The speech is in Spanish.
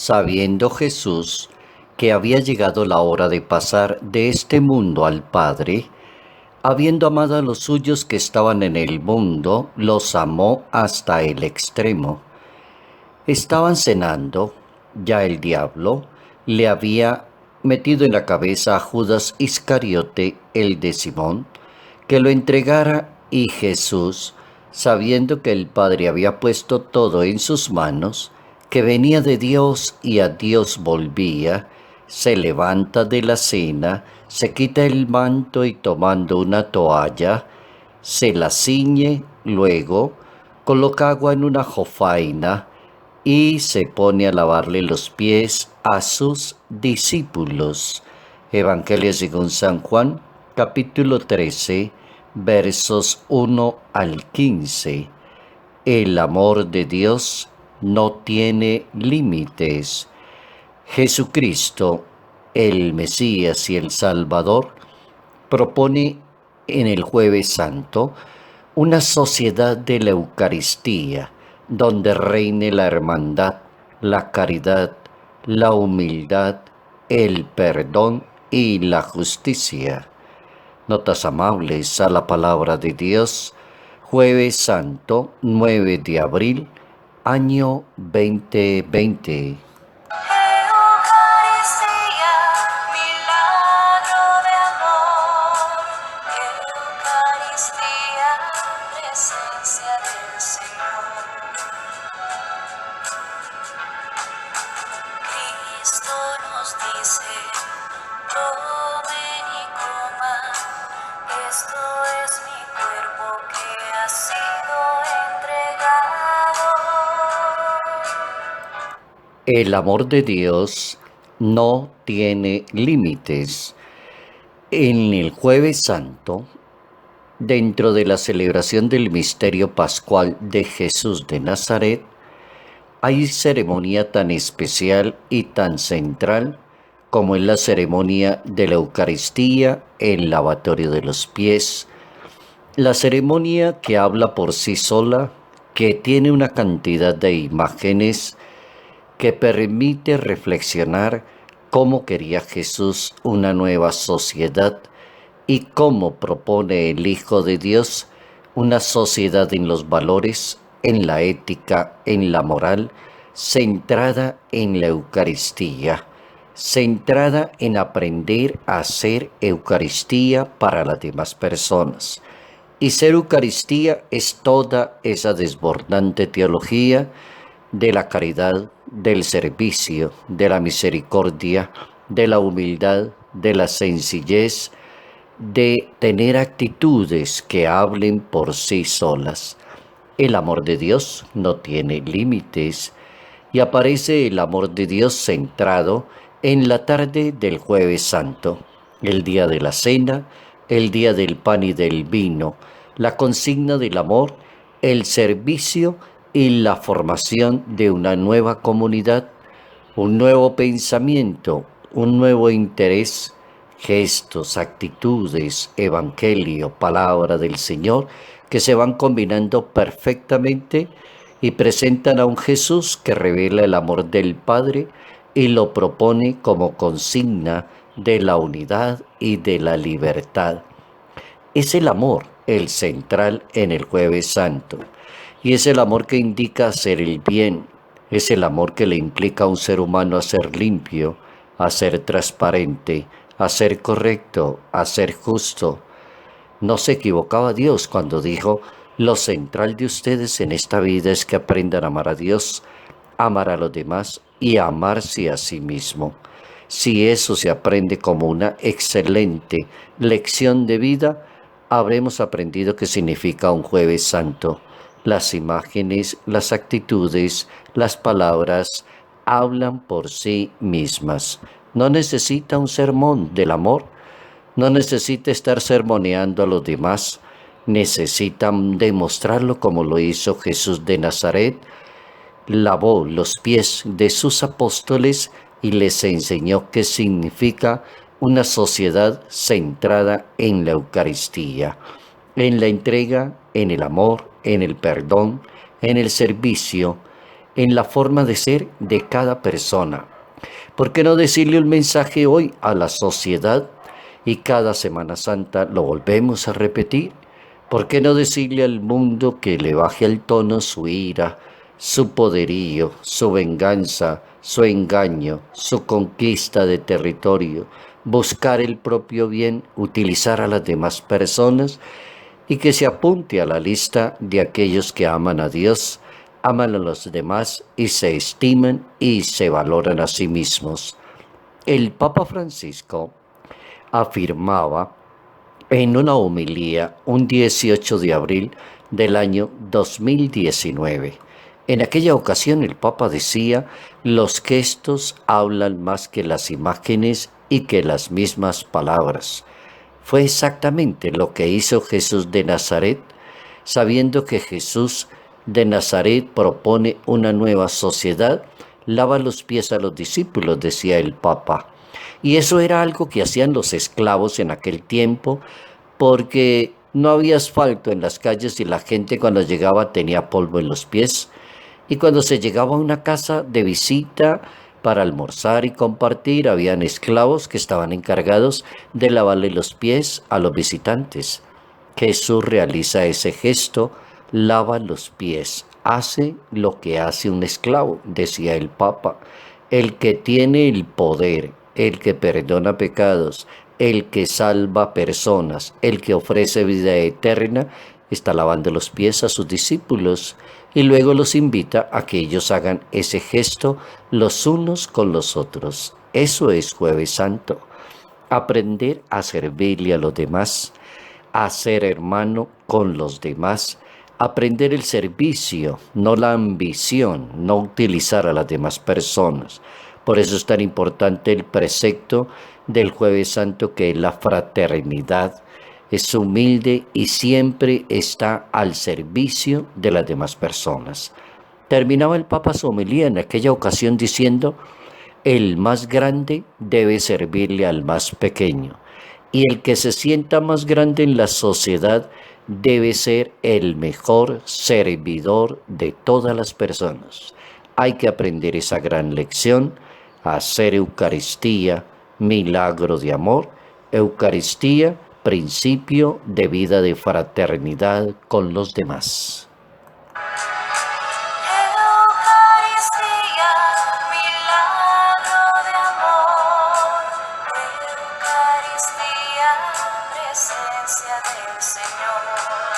Sabiendo Jesús que había llegado la hora de pasar de este mundo al Padre, habiendo amado a los suyos que estaban en el mundo, los amó hasta el extremo. Estaban cenando, ya el diablo le había metido en la cabeza a Judas Iscariote, el de Simón, que lo entregara, y Jesús, sabiendo que el Padre había puesto todo en sus manos, que venía de Dios y a Dios volvía, se levanta de la cena, se quita el manto y tomando una toalla, se la ciñe, luego coloca agua en una jofaina y se pone a lavarle los pies a sus discípulos. Evangelio según San Juan, capítulo 13, versos 1 al 15. El amor de Dios no tiene límites. Jesucristo, el Mesías y el Salvador, propone en el Jueves Santo una sociedad de la Eucaristía, donde reine la hermandad, la caridad, la humildad, el perdón y la justicia. Notas amables a la palabra de Dios, Jueves Santo, 9 de abril, año 2020. Cristo nos dice, tomen y coman, esto es mi cuerpo que ha sido entregado. El amor de Dios no tiene límites. En el Jueves Santo, dentro de la celebración del misterio pascual de Jesús de Nazaret, hay ceremonia tan especial y tan central como es la ceremonia de la Eucaristía, el lavatorio de los pies, la ceremonia que habla por sí sola, que tiene una cantidad de imágenes que permite reflexionar cómo quería Jesús una nueva sociedad y cómo propone el Hijo de Dios una sociedad en los valores, en la ética, en la moral, centrada en la Eucaristía, centrada en aprender a hacer Eucaristía para las demás personas. Y ser Eucaristía es toda esa desbordante teología de la caridad, del servicio, de la misericordia, de la humildad, de la sencillez, de tener actitudes que hablen por sí solas. El amor de Dios no tiene límites y aparece el amor de Dios centrado en la tarde del Jueves Santo, el día de la cena, el día del pan y del vino, la consigna del amor, el servicio y la formación de una nueva comunidad, un nuevo pensamiento, un nuevo interés, gestos, actitudes, evangelio, palabra del Señor, que se van combinando perfectamente y presentan a un Jesús que revela el amor del Padre y lo propone como consigna de la unidad y de la libertad. Es el amor el central en el Jueves Santo, y es el amor que indica hacer el bien, es el amor que le implica a un ser humano a ser limpio, a ser transparente, a ser correcto, a ser justo. No se equivocaba Dios cuando dijo, lo central de ustedes en esta vida es que aprendan a amar a Dios, amar a los demás y a amarse a sí mismo. Si eso se aprende como una excelente lección de vida, habremos aprendido qué significa un Jueves Santo. Las imágenes, las actitudes, las palabras hablan por sí mismas. No necesita un sermón del amor, no necesita estar sermoneando a los demás, necesitan demostrarlo como lo hizo Jesús de Nazaret. Lavó los pies de sus apóstoles y les enseñó qué significa una sociedad centrada en la Eucaristía, en la entrega, en el amor, en el perdón, en el servicio, en la forma de ser de cada persona. ¿Por qué no decirle un mensaje hoy a la sociedad y cada Semana Santa lo volvemos a repetir? ¿Por qué no decirle al mundo que le baje al tono su ira, su poderío, su venganza, su engaño, su conquista de territorio, buscar el propio bien, utilizar a las demás personas y que se apunte a la lista de aquellos que aman a Dios, aman a los demás y se estiman y se valoran a sí mismos? El Papa Francisco afirmaba en una homilía un 18 de abril del año 2019. En aquella ocasión el Papa decía, los gestos hablan más que las imágenes y que las mismas palabras. Fue exactamente lo que hizo Jesús de Nazaret, sabiendo que Jesús de Nazaret propone una nueva sociedad, lava los pies a los discípulos, decía el Papa. Y eso era algo que hacían los esclavos en aquel tiempo, porque no había asfalto en las calles y la gente cuando llegaba tenía polvo en los pies. Y cuando se llegaba a una casa de visita para almorzar y compartir, habían esclavos que estaban encargados de lavarle los pies a los visitantes. Jesús realiza ese gesto, lava los pies, hace lo que hace un esclavo, decía el Papa. El que tiene el poder, el que perdona pecados, el que salva personas, el que ofrece vida eterna, está lavando los pies a sus discípulos y luego los invita a que ellos hagan ese gesto los unos con los otros. Eso es Jueves Santo. Aprender a servirle a los demás, a ser hermano con los demás, aprender el servicio, no la ambición, no utilizar a las demás personas. Por eso es tan importante el precepto del Jueves Santo, que es la fraternidad. Es humilde y siempre está al servicio de las demás personas. Terminaba el Papa su homilía en aquella ocasión diciendo, el más grande debe servirle al más pequeño, y el que se sienta más grande en la sociedad debe ser el mejor servidor de todas las personas. Hay que aprender esa gran lección, a hacer Eucaristía, milagro de amor, Eucaristía, principio de vida de fraternidad con los demás. Eucaristía, milagro de amor. Eucaristía, presencia del Señor.